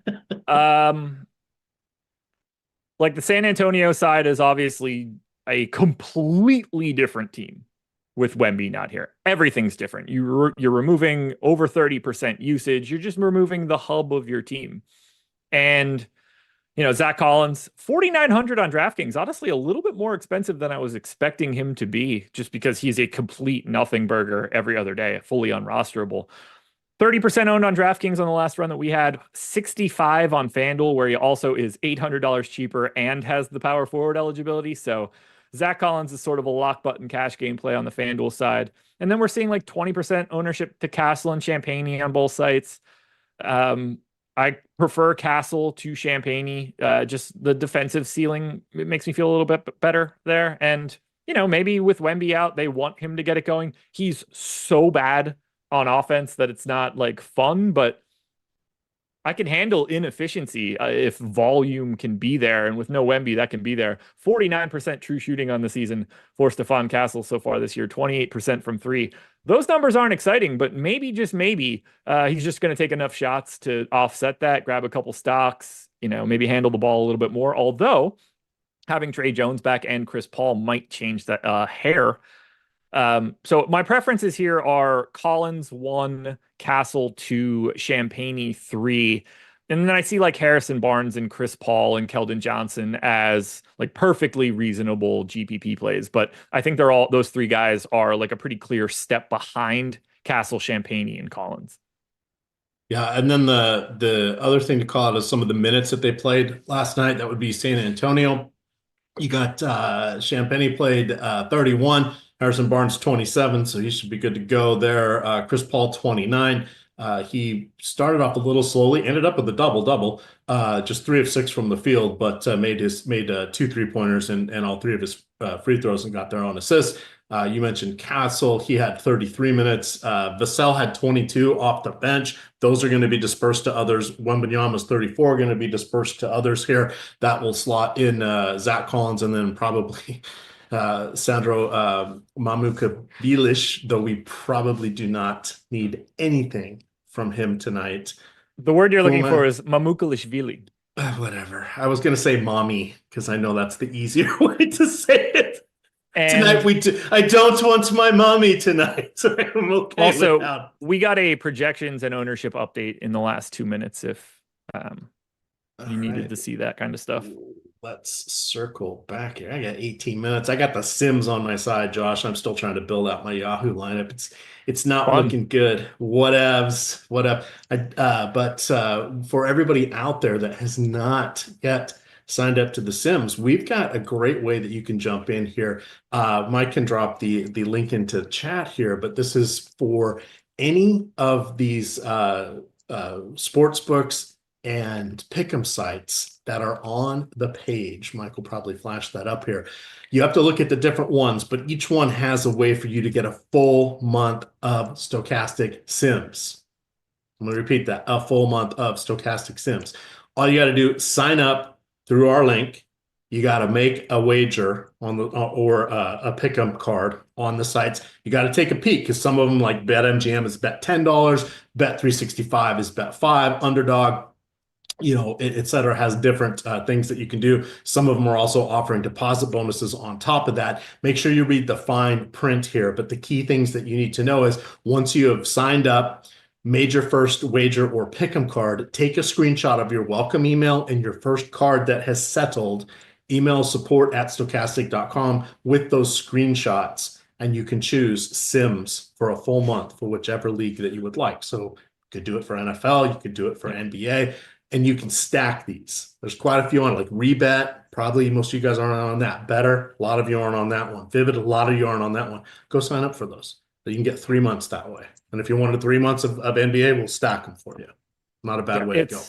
Like, the San Antonio side is obviously a completely different team with Wemby not here. Everything's different. You're removing over 30% usage. You're just removing the hub of your team. And, Zach Collins, 4,900 on DraftKings, honestly, a little bit more expensive than I was expecting him to be, just because he's a complete nothing burger every other day, fully unrosterable. 30% owned on DraftKings on the last run that we had, 65 on FanDuel, where he also is $800 cheaper and has the power forward eligibility. So Zach Collins is sort of a lock button cash game play on the FanDuel side. And then we're seeing like 20% ownership to Castle and Champagne on both sites. I prefer Castle to Champagne. Just the defensive ceiling, it makes me feel a little bit better there. And, maybe with Wemby out, they want him to get it going. He's so bad on offense that it's not like fun, but I can handle inefficiency if volume can be there, and with no Wemby, that can be there. 49% true shooting on the season for Stephon Castle so far this year, 28% from 3. Those numbers aren't exciting, but maybe, just maybe, he's just going to take enough shots to offset that, grab a couple stocks, maybe handle the ball a little bit more. Although having Trey Jones back and Chris Paul might change that hair. So my preferences here are Collins 1, Castle 2, Champagne 3. And then I see like Harrison Barnes and Chris Paul and Keldon Johnson as like perfectly reasonable GPP plays. But I think those 3 guys are like a pretty clear step behind Castle, Champagne, and Collins. Yeah, and then the other thing to call out is some of the minutes that they played last night. That would be San Antonio. You got Champagne played 31. Harrison Barnes 27, so he should be good to go there. Chris Paul 29. He started off a little slowly, ended up with a double-double, just 3 of 6 from the field, but made 2 3-pointers and all 3 of his free throws and got their own assists. You mentioned Castle. He had 33 minutes. Vassell had 22 off the bench. Those are going to be dispersed to others. Wembanyama's 34 going to be dispersed to others here. That will slot in Zach Collins and then probably Sandro Mamuka-Bilic, though we probably do need anything from him tonight. The word you're looking for is Mamukalishvili. Whatever. I was going to say mommy because I know that's the easier way to say it. And tonight I don't want my mommy tonight. So I'm okay. Also, we got a projections and ownership update in the last 2 minutes if you needed to see that kind of stuff. let's circle back here. I got 18 minutes. I got the Sims on my side, Josh. I'm still trying to build out my Yahoo lineup. It's not Fun. looking good. Whatevs. But for everybody out there that has not yet signed up to the Sims, we've got a great way that you can jump in here. Mike can drop the link into chat here, but this is for any of these sports books and pick'em sites that are on the page. Mike will probably flash that up here. You have to look at the different ones, but each one has a way for you to get a full month of Stokastic Sims. I'm going to repeat that, a full month of Stokastic Sims. All you got to do is sign up through our link. You got to make a wager on the or a pick'em card on the sites. You got to take a peek because some of them, like BetMGM, is bet $10, Bet365 is bet $5, Underdog, et cetera, has different things that you can do. Some of them are also offering deposit bonuses on top of that. Make sure you read the fine print here. But the key things that you need to know is once you have signed up, made your first wager or pick'em card, take a screenshot of your welcome email and your first card that has settled. Email support@stokastic.com with those screenshots, and you can choose Sims for a full month for whichever league that you would like. So you could do it for NFL, you could do it for NBA, and you can stack these. There's quite a few on, like Rebet. Probably most of you guys aren't on that. Better, a lot of you aren't on that one. Vivid, a lot of you aren't on that one. Go sign up for those. So you can get 3 months that way. And if you wanted 3 months of NBA, we'll stack them for you. Not a bad way to go.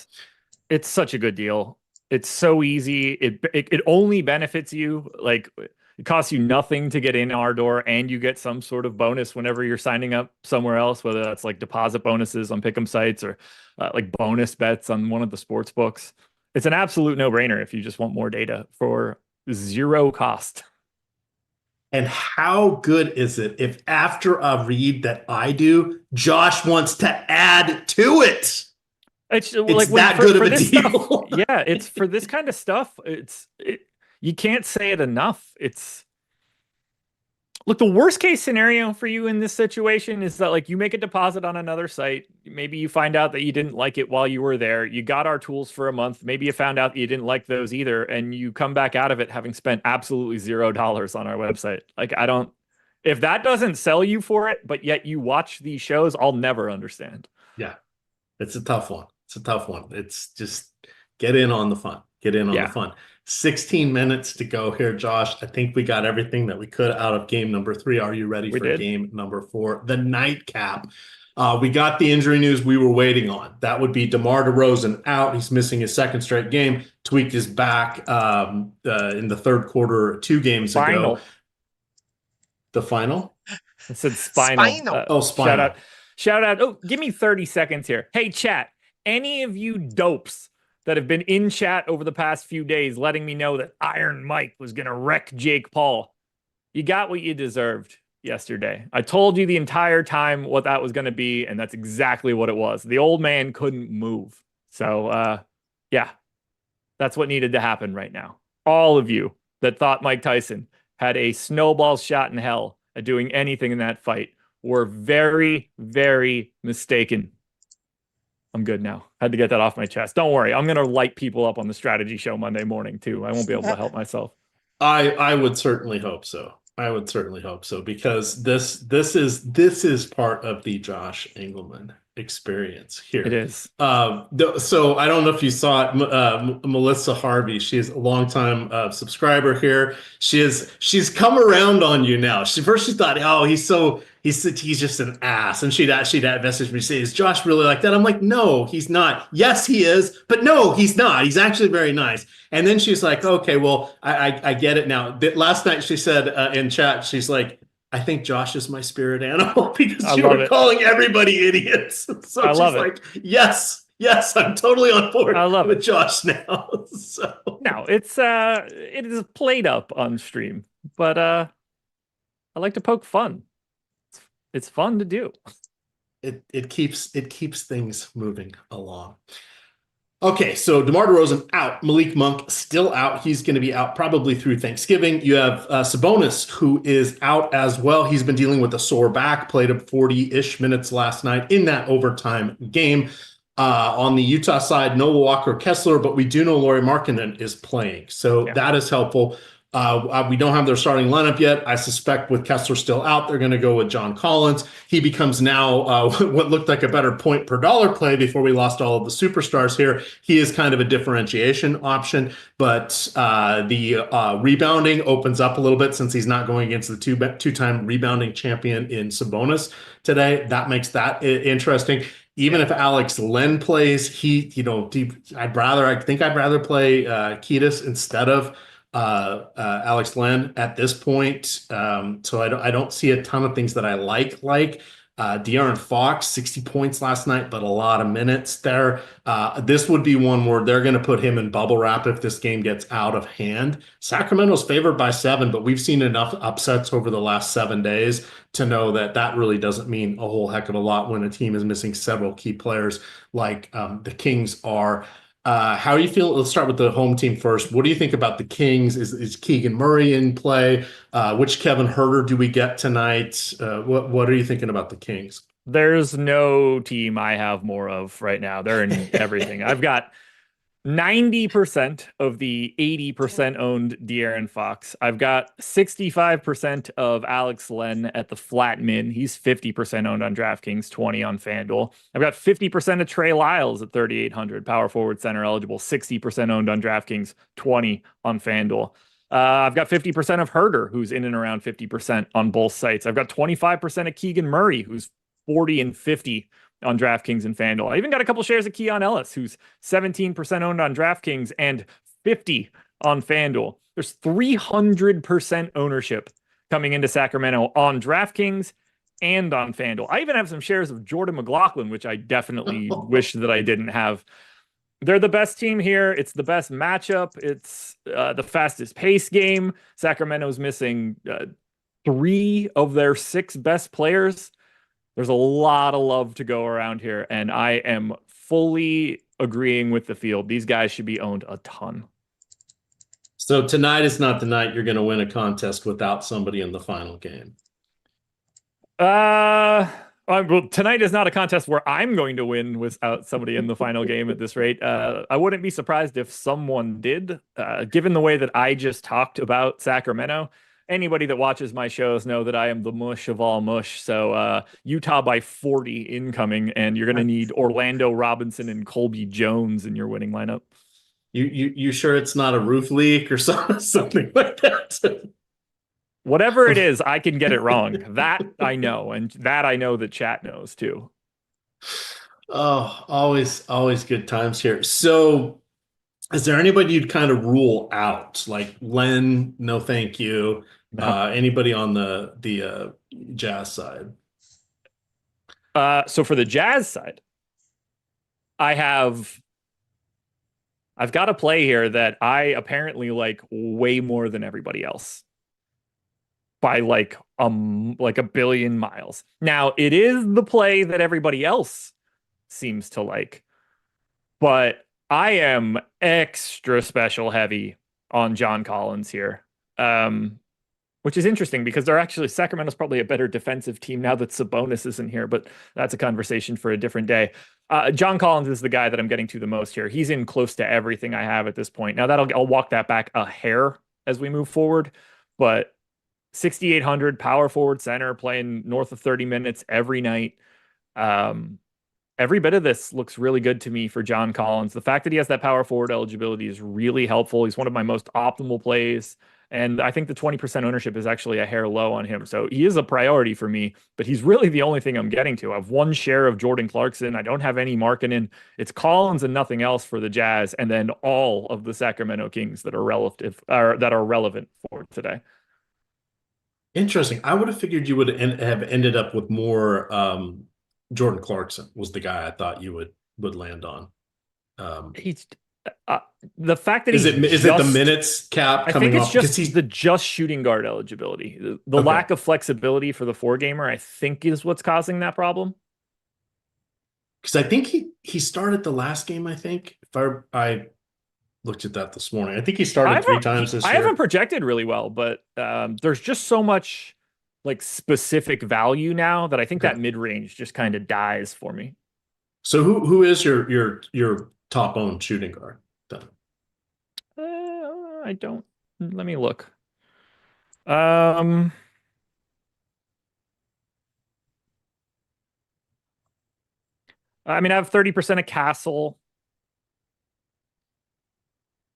It's such a good deal. It's so easy. It only benefits you. Like, it costs you nothing to get in our door, and you get some sort of bonus whenever you're signing up somewhere else, whether that's like deposit bonuses on pick'em sites or like bonus bets on one of the sports books. It's an absolute no-brainer if you just want more data for zero cost. And how good is it if after a read that I do, Josh wants to add to it? It's like that good of a deal. Stuff, yeah, it's for this kind of stuff. You can't say it enough. Look, the worst case scenario for you in this situation is that, like, you make a deposit on another site. Maybe you find out that you didn't like it while you were there. You got our tools for a month. Maybe you found out that you didn't like those either, and you come back out of it having spent absolutely $0 on our website. Like, if that doesn't sell you for it, but yet you watch these shows, I'll never understand. Yeah, it's a tough one. It's just get in on the fun. Get in on the fun. 16 minutes to go here, Josh. I think we got everything that we could out of game number 3. Are you ready for game number 4? The nightcap. We got the injury news we were waiting on. That would be DeMar DeRozan out. He's missing his second straight game. Tweaked his back in the third quarter 2 games ago. The final? I said spinal. Spinal. Shout out. Oh, give me 30 seconds here. Hey, chat. Any of you dopes that have been in chat over the past few days letting me know that Iron Mike was going to wreck Jake Paul, you got what you deserved yesterday. I told you the entire time what that was going to be, and that's exactly what it was. The old man couldn't move. So, yeah, that's what needed to happen right now. All of you that thought Mike Tyson had a snowball shot in hell at doing anything in that fight were very, very mistaken. I'm good now. Had to get that off my chest. Don't worry. I'm going to light people up on the strategy show Monday morning too. I won't be able to help myself. I would certainly hope so. Because this is part of the Josh Engleman experience here. It is. So I don't know if you saw it, Melissa Harvey. She's a longtime subscriber here. She's come around on you now. She thought, oh, he's just an ass, and she'd message me say, is Josh really like that? I'm like, no, he's not. Yes, he is, but no, he's not. He's actually very nice. And then she's like, okay, well, I get it now. Last night she said in chat, she's like, I think Josh is my spirit animal because you were calling everybody idiots. So I love she's like, yes, I'm totally on board with Josh now. So no, it is played up on stream, but I like to poke fun. It's fun to do. It keeps things moving along. Okay, so DeMar DeRozan out. Malik Monk still out. He's going to be out probably through Thanksgiving. You have Sabonis, who is out as well. He's been dealing with a sore back, played up 40-ish minutes last night in that overtime game. On the Utah side, no Walker Kessler, but we do know Lauri Markkanen is playing. So Yeah. that is helpful. We don't have their starting lineup yet. I suspect with Kessler still out, they're going to go with John Collins. He becomes now what looked like a better point per dollar play before we lost all of the superstars here. He is kind of a differentiation option, but the rebounding opens up a little bit since he's not going against the two-time rebounding champion in Sabonis today. That makes that interesting. Even if Alex Len plays, I think I'd rather play Kiedis instead of Alex Len at this point. So I don't see a ton of things that I like De'Aaron Fox, 60 points last night, but a lot of minutes there. This would be one where they're going to put him in bubble wrap if this game gets out of hand. Sacramento's favored by 7, but we've seen enough upsets over the last 7 days to know that that really doesn't mean a whole heck of a lot when a team is missing several key players like the Kings are. How do you feel? Let's start with the home team first. What do you think about the Kings? Is Keegan Murray in play? Which Kevin Huerter do we get tonight? What are you thinking about the Kings? There's no team I have more of right now. They're in everything. I've got 90% of the 80% owned De'Aaron Fox. I've got 65% of Alex Len at the flat min. He's 50% owned on DraftKings, 20 on FanDuel. I've got 50% of Trey Lyles at 3,800, power forward center eligible, 60% owned on DraftKings, 20 on FanDuel. I've got 50% of Herder, who's in and around 50% on both sites. I've got 25% of Keegan Murray, who's 40 and 50 on DraftKings and FanDuel. I even got a couple shares of Keon Ellis, who's 17% owned on DraftKings and 50 on FanDuel. There's 300% ownership coming into Sacramento on DraftKings and on FanDuel. I even have some shares of Jordan McLaughlin, which I definitely wish that I didn't have. They're the best team here. It's the best matchup. It's the fastest pace game. Sacramento's missing 3 of their 6 best players. There's a lot of love to go around here, and I am fully agreeing with the field. These guys should be owned a ton. So tonight is not the night you're going to win a contest without somebody in the final game. Well, tonight is not a contest where I'm going to win without somebody in the final game at this rate. I wouldn't be surprised if someone did, given the way that I just talked about Sacramento. Anybody that watches my shows know that I am the mush of all mush. So Utah by 40 incoming, and you're going to need Orlando Robinson and Colby Jones in your winning lineup. You sure it's not a roof leak or something like that? Whatever it is, I can get it wrong. That I know, and that I know that chat knows too. Oh, always good times here. So is there anybody you'd kind of rule out? Like Len, no thank you. No. Anybody on the Jazz side? So for the Jazz side, I've got a play here that I apparently like way more than everybody else by like a billion miles. Now, it is the play that everybody else seems to like, but I am extra special heavy on John Collins here. Which is interesting because they're actually Sacramento's probably a better defensive team now that Sabonis isn't here, but that's a conversation for a different day. John Collins is the guy that I'm getting to the most here. He's in close to everything I have at this point. Now I'll walk that back a hair as we move forward, but 6,800 power forward center playing north of 30 minutes every night. Every bit of this looks really good to me for John Collins. The fact that he has that power forward eligibility is really helpful. He's one of my most optimal plays. And I think the 20% ownership is actually a hair low on him. So he is a priority for me, but he's really the only thing I'm getting to. I have 1 share of Jordan Clarkson. I don't have any Markkanen. It's Collins and nothing else for the Jazz. And then all of the Sacramento Kings that are relevant for today. Interesting. I would have figured you would have ended up with more Jordan Clarkson was the guy I thought you would land on. He's the fact that is it the minutes cap coming off? I think it's just the just shooting guard eligibility. The lack of flexibility for the 4-gamer, I think, is what's causing that problem. Because I think he started the last game. I think if I looked at that this morning, I think he started 3 times this year. I haven't projected really well, but there's just so much like specific value now that I think that mid range just kind of dies for me. So who is your top owned shooting guard then? I don't. Let me look. Um, I mean, I have 30% of Castle,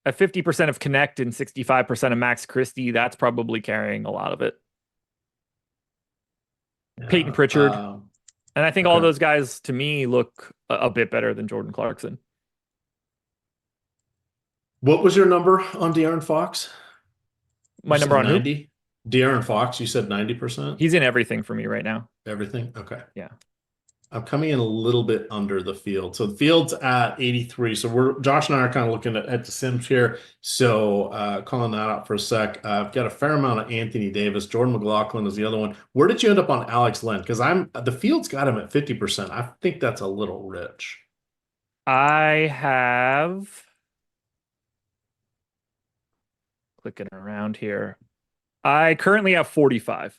I have 50% of Connect, and 65% of Max Christie. That's probably carrying a lot of it. Peyton Yeah. Pritchard. And I think all Okay. those guys, to me, look a bit better than Jordan Clarkson. What was your number on De'Aaron Fox? You My number said on who? 90? De'Aaron Fox, you said 90%? He's in everything for me right now. Everything? Okay. Yeah. I'm coming in a little bit under the field. So the field's at 83. So Josh and I are kind of looking at the Sims here. So calling that out for a sec. I've got a fair amount of Anthony Davis. Jordan McLaughlin is the other one. Where did you end up on Alex Len? Because the field's got him at 50%. I think that's a little rich. I have clicking around here. I currently have 45.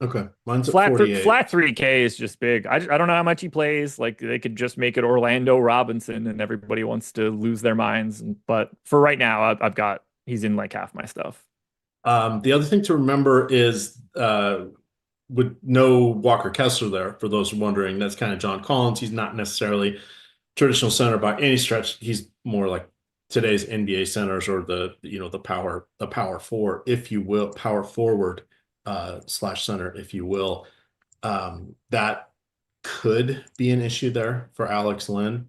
Okay. Mine's at Flat 48. flat 3K is just big. I don't know how much he plays. Like they could just make it Orlando Robinson and everybody wants to lose their minds. But for right now, I've got he's in like half my stuff. The other thing to remember is with no Walker Kessler there, for those wondering, that's kind of John Collins. He's not necessarily traditional center by any stretch. He's more like today's NBA centers or the power four, if you will, power forward slash center, if you will. That could be an issue there for Alex Len.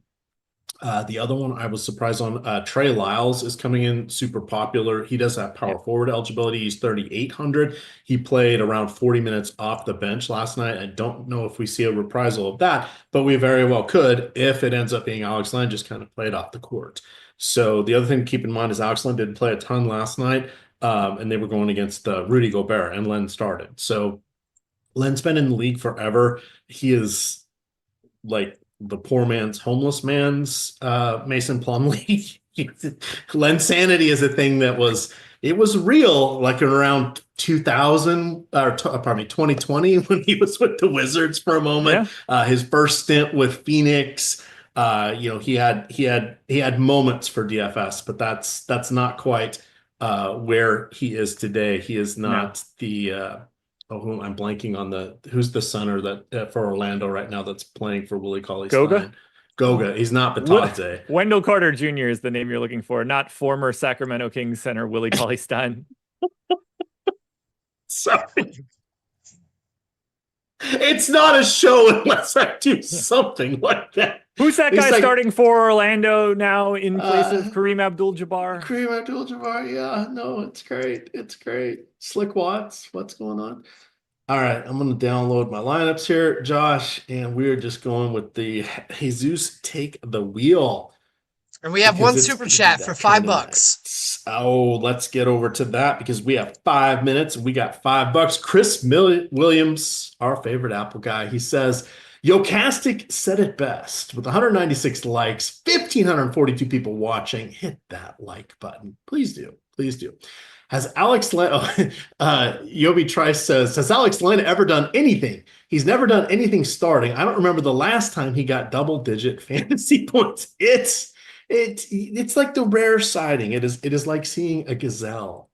The other one I was surprised on, Trey Lyles is coming in super popular. He does have power forward eligibility. He's 3,800. He played around 40 minutes off the bench last night. I don't know if we see a reprisal of that, but we very well could if it ends up being Alex Len just kind of played off the court. So the other thing to keep in mind is Alex Len didn't play a ton last night, and they were going against Rudy Gobert, and Len started. So Len's been in the league forever. He is like the poor man's homeless man's Mason Plumlee. Len sanity is a thing that was real like around 2000 or pardon me 2020 when he was with the Wizards for a moment. His first stint with Phoenix, he had moments for DFS, but that's not quite where he is today. He is not the I'm blanking on who's the center that for Orlando right now that's playing for Willie Cauley-Stein. Goga. He's not Batadze. Wendell Carter Jr. is the name you're looking for, not former Sacramento Kings center Willie Cauley-Stein. Sorry. It's not a show unless I do something like that. Who's that guy starting for Orlando now in place of Kareem Abdul-Jabbar? Kareem Abdul-Jabbar, yeah. No, it's great. It's great. Slick Watts, what's going on? All right, I'm going to download my lineups here, Josh, and we're just going with the Jesus Take the Wheel. And we have one super chat for $5. Oh, let's get over to that because we have 5 minutes and we got $5. Chris Williams, our favorite Apple guy, he says, Yocastic said it best with 196 likes, 1,542 people watching. Hit that like button. Please do. Please do. Has Alex Len, Yobi Trice says, has Alex Len ever done anything? He's never done anything starting. I don't remember the last time he got double-digit fantasy points. It's like the rare sighting. It is like seeing a gazelle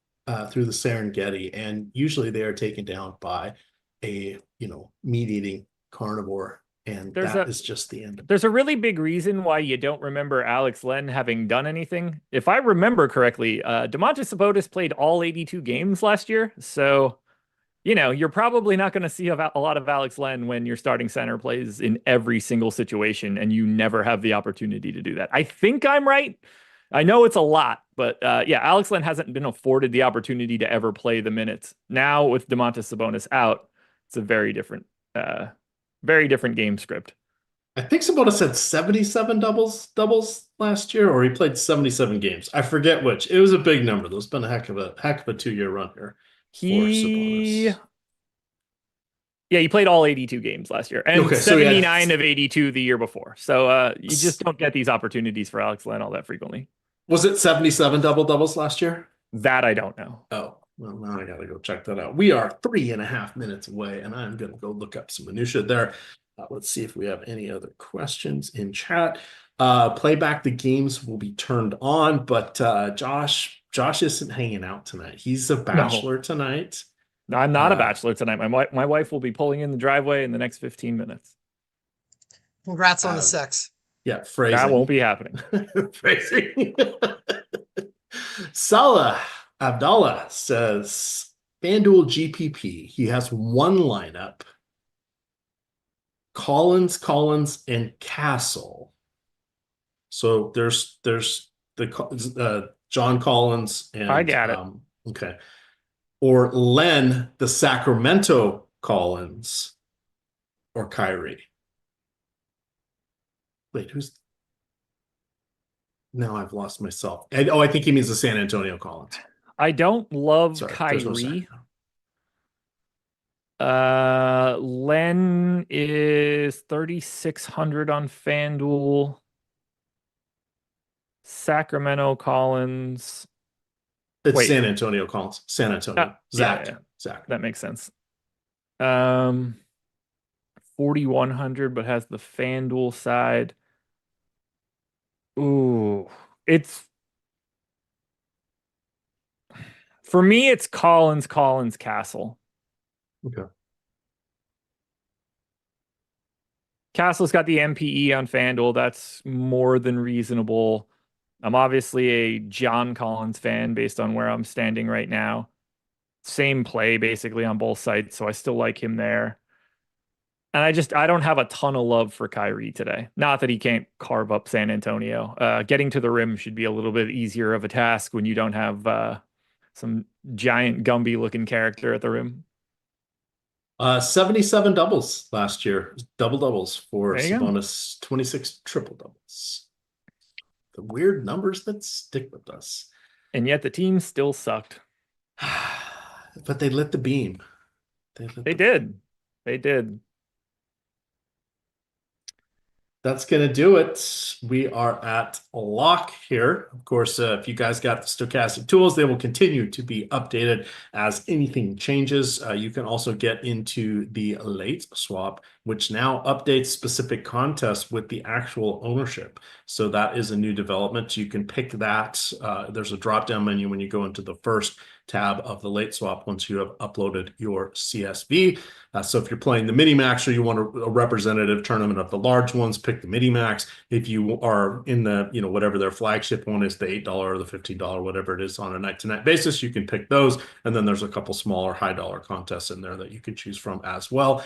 through the Serengeti, and usually they are taken down by a meat-eating carnivore, and that is just the end. There's a really big reason why you don't remember Alex Len having done anything. If I remember correctly, Domantas Sabonis played all 82 games last year, so you're probably not going to see a lot of Alex Len when your starting center plays in every single situation and you never have the opportunity to do that. I think I'm right. I know it's a lot, but Alex Len hasn't been afforded the opportunity to ever play the minutes. Now with Domantas Sabonis out, it's a very different game script. I think Sabonis had 77 doubles last year, or he played 77 games. I forget which. It was a big number. There's been a heck of a 2-year run here. He played all 82 games last year and 79 of 82 the year before. So you just don't get these opportunities for Alex Len all that frequently. Was it 77 doubles last year? That I don't know. Oh, well, now I got to go check that out. We are 3.5 minutes away, and I'm going to go look up some minutia there. Let's see if we have any other questions in chat. Playback the games will be turned on, but Josh isn't hanging out tonight. He's a bachelor tonight. I'm not a bachelor tonight. My wife will be pulling in the driveway in the next 15 minutes. Congrats on the sex. Yeah, phrasing. That won't be happening. Phrasing. Salah Abdallah says FanDuel GPP. He has one lineup. Collins, and Castle. So there's the John Collins and I got it. Okay. Or Len, the Sacramento Collins, or Kyrie. Wait, who's now I've lost myself. I think he means the San Antonio Collins. I don't love Sorry, Kyrie. Len is 3,600 on FanDuel. Sacramento Collins. It's San Antonio Collins. San Antonio. Zach. Yeah. Zach. That makes sense. 4,100, but has the FanDuel side. Ooh, for me, it's Collins, Castle. Okay. Castle's got the MPE on FanDuel. That's more than reasonable. I'm obviously a John Collins fan based on where I'm standing right now. Same play basically on both sides, so I still like him there. And I don't have a ton of love for Kyrie today. Not that he can't carve up San Antonio. Getting to the rim should be a little bit easier of a task when you don't have some giant Gumby looking character at the rim. 77 doubles last year. Double doubles for Sabonis, 26 triple doubles. The weird numbers that stick with us. And yet the team still sucked. But they lit the beam. They did. That's going to do it. We are at lock here. Of course, if you guys got the Stokastic tools, they will continue to be updated as anything changes. You can also get into the late swap, which now updates specific contests with the actual ownership. So that is a new development. You can pick that. There's a drop-down menu when you go into the first tab of the late swap once you have uploaded your CSV. So if you're playing the mini max or you want a representative tournament of the large ones, pick the mini max. If you are in the, whatever their flagship one is, the $8 or the $15, whatever it is on a night-to-night basis, you can pick those. And then there's a couple smaller high-dollar contests in there that you can choose from as well.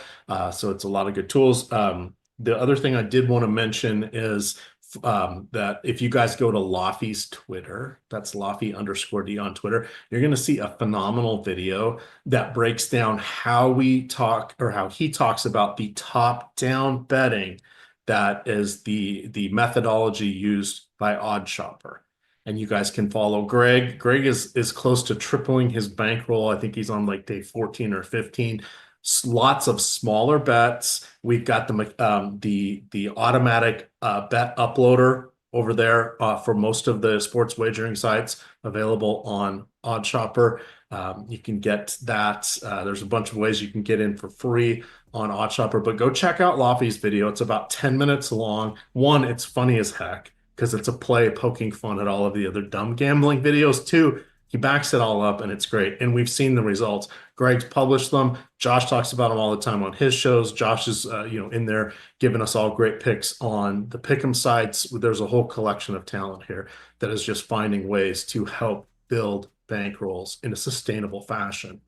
So it's a lot of good tools. The other thing I did want to mention is that if you guys go to Lofty's Twitter, that's Lofty_D on Twitter, you're going to see a phenomenal video that breaks down how we talk or how he talks about the top-down betting that is the methodology used by OddsShopper. And you guys can follow Greg. Greg is close to tripling his bankroll. I think he's on like day 14 or 15. Lots of smaller bets. We've got the automatic bet uploader over there for most of the sports wagering sites available on OddsShopper. You can get that. There's a bunch of ways you can get in for free on OddsShopper, but go check out Lofty's video. It's about 10 minutes long. One, it's funny as heck because it's a play poking fun at all of the other dumb gambling videos. Two, he backs it all up and it's great. And we've seen the results. Greg's published them. Josh talks about them all the time on his shows. Josh is, in there giving us all great picks on the Pick'em sites. There's a whole collection of talent here that is just finding ways to help build bankrolls in a sustainable fashion.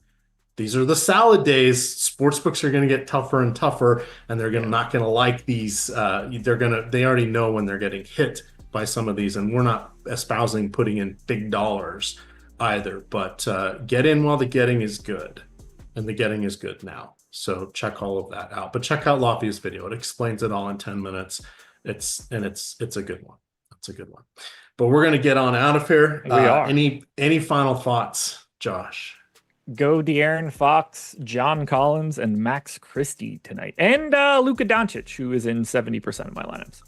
These are the salad days. Sportsbooks are going to get tougher and tougher, and they're not going to like these. They already know when they're getting hit by some of these, and we're not espousing putting in big dollars either, but get in while the getting is good, and the getting is good now. So check all of that out, but check out Lofty's video. It explains it all in 10 minutes. It's a good one. It's a good one. But we're going to get on out of here. We are. Any final thoughts, Josh? Go De'Aaron Fox, John Collins, and Max Christie tonight, and Luka Doncic, who is in 70% of my lineups.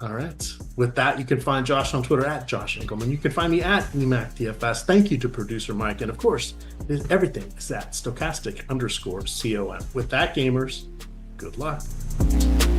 All right. With that, you can find Josh on Twitter at Josh Engleman. You can find me at EMac DFS. Thank you to producer Mike. And of course, everything is at Stokastic_COM. With that, gamers, Good luck.